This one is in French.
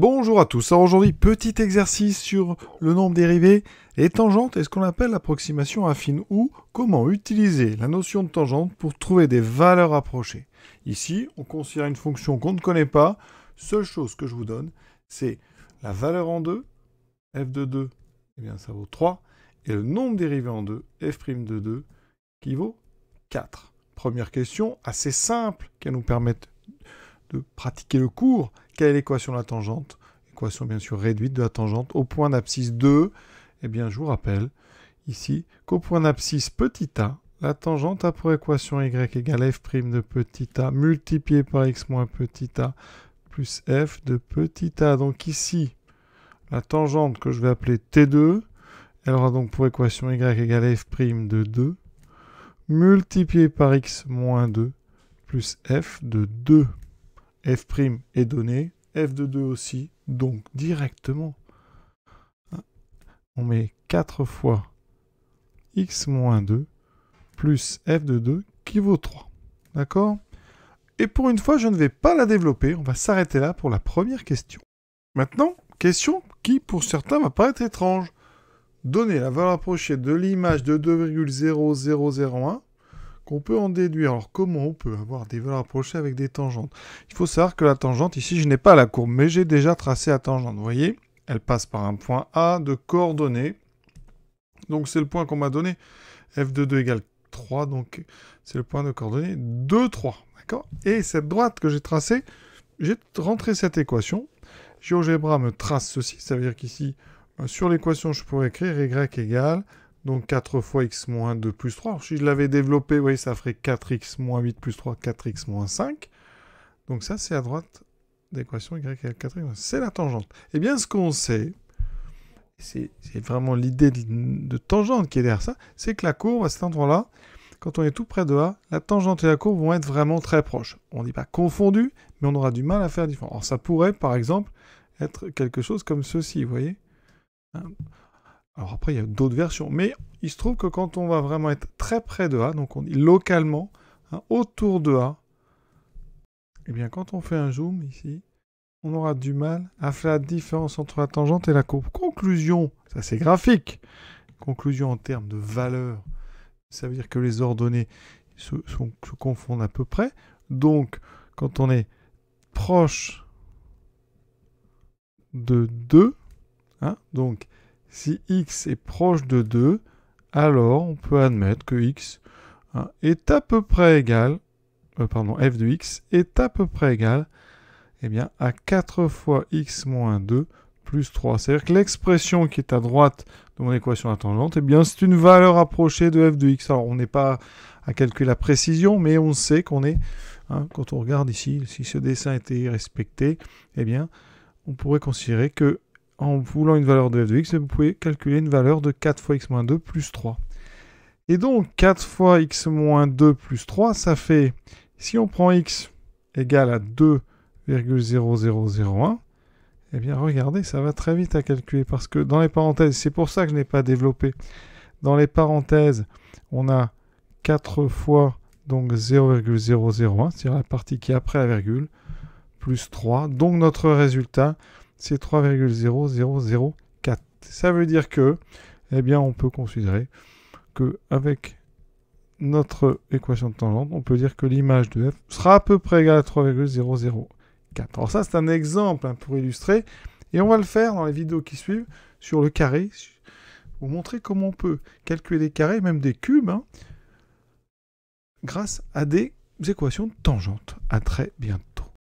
Bonjour à tous, alors aujourd'hui petit exercice sur le nombre dérivé. Les tangentes est ce qu'on appelle l'approximation affine ou comment utiliser la notion de tangente pour trouver des valeurs approchées. Ici on considère une fonction qu'on ne connaît pas, seule chose que je vous donne c'est la valeur en 2, f de 2, eh bien ça vaut 3, et le nombre dérivé en 2, f' de 2, qui vaut 4. Première question assez simple qui va nous permettre de pratiquer le cours. Quelle est l'équation de la tangente? Équation bien sûr réduite de la tangente au point d'abscisse 2. Eh bien, je vous rappelle ici qu'au point d'abscisse petit a, la tangente a pour équation y égale f' de petit a multiplié par x moins petit a plus f de petit a. Donc ici, la tangente que je vais appeler T2, elle aura donc pour équation y égale f' de 2 multiplié par x moins 2 plus f de 2. f' est donné, f de 2 aussi, donc directement, on met 4 fois x moins 2 plus f de 2 qui vaut 3. D'accord? Et pour une fois, je ne vais pas la développer, on va s'arrêter là pour la première question. Maintenant, question qui pour certains va paraître étrange. Donner la valeur approchée de l'image de 2,0001, qu'on peut en déduire. Alors, comment on peut avoir des valeurs approchées avec des tangentes? Il faut savoir que la tangente, ici, je n'ai pas la courbe, mais j'ai déjà tracé la tangente. Vous voyez, elle passe par un point A de coordonnées. Donc, c'est le point qu'on m'a donné. F de 2 égale 3, donc c'est le point de coordonnées 2, 3. D'accord? Et cette droite que j'ai tracée, j'ai rentré cette équation. GeoGebra me trace ceci, ça veut dire qu'ici, sur l'équation, je pourrais écrire y égale... Donc 4 fois x moins 2 plus 3. Alors, si je l'avais développé, vous voyez, ça ferait 4x moins 8 plus 3, 4x moins 5. Donc ça, c'est à droite d'équation y égale 4x. C'est la tangente. Eh bien, ce qu'on sait, c'est vraiment l'idée de tangente qui est derrière ça, c'est que la courbe, à cet endroit-là, quand on est tout près de A, la tangente et la courbe vont être vraiment très proches. On ne dit pas confondues, mais on aura du mal à faire différent. Alors ça pourrait, par exemple, être quelque chose comme ceci, vous voyez. Alors après, il y a d'autres versions. Mais il se trouve que quand on va vraiment être très près de A, donc on dit localement, autour de A, eh bien quand on fait un zoom ici, on aura du mal à faire la différence entre la tangente et la courbe. Conclusion, ça c'est graphique. Conclusion en termes de valeur, ça veut dire que les ordonnées se confondent à peu près. Donc, quand on est proche de 2, donc si x est proche de 2, alors on peut admettre que x est à peu près égal, f de x est à peu près égal à 4 fois x moins 2 plus 3. C'est-à-dire que l'expression qui est à droite de mon équation de la tangente, c'est une valeur approchée de f de x. Alors on n'est pas à calculer la précision, mais on sait qu'on est, quand on regarde ici, si ce dessin était respecté, on pourrait considérer que en voulant une valeur de f de x, vous pouvez calculer une valeur de 4 fois x moins 2 plus 3. Et donc, 4 fois x moins 2 plus 3, ça fait, si on prend x égale à 2,0001, regardez, ça va très vite à calculer, parce que dans les parenthèses, c'est pour ça que je n'ai pas développé, dans les parenthèses, on a 4 fois donc 0,001, c'est-à-dire la partie qui est après la virgule, plus 3, donc notre résultat, c'est 3,0004. Ça veut dire que, on peut considérer qu'avec notre équation de tangente, on peut dire que l'image de f sera à peu près égale à 3,004. Alors ça, c'est un exemple pour illustrer, et on va le faire dans les vidéos qui suivent sur le carré, pour montrer comment on peut calculer des carrés, même des cubes, grâce à des équations de tangente. À très bientôt.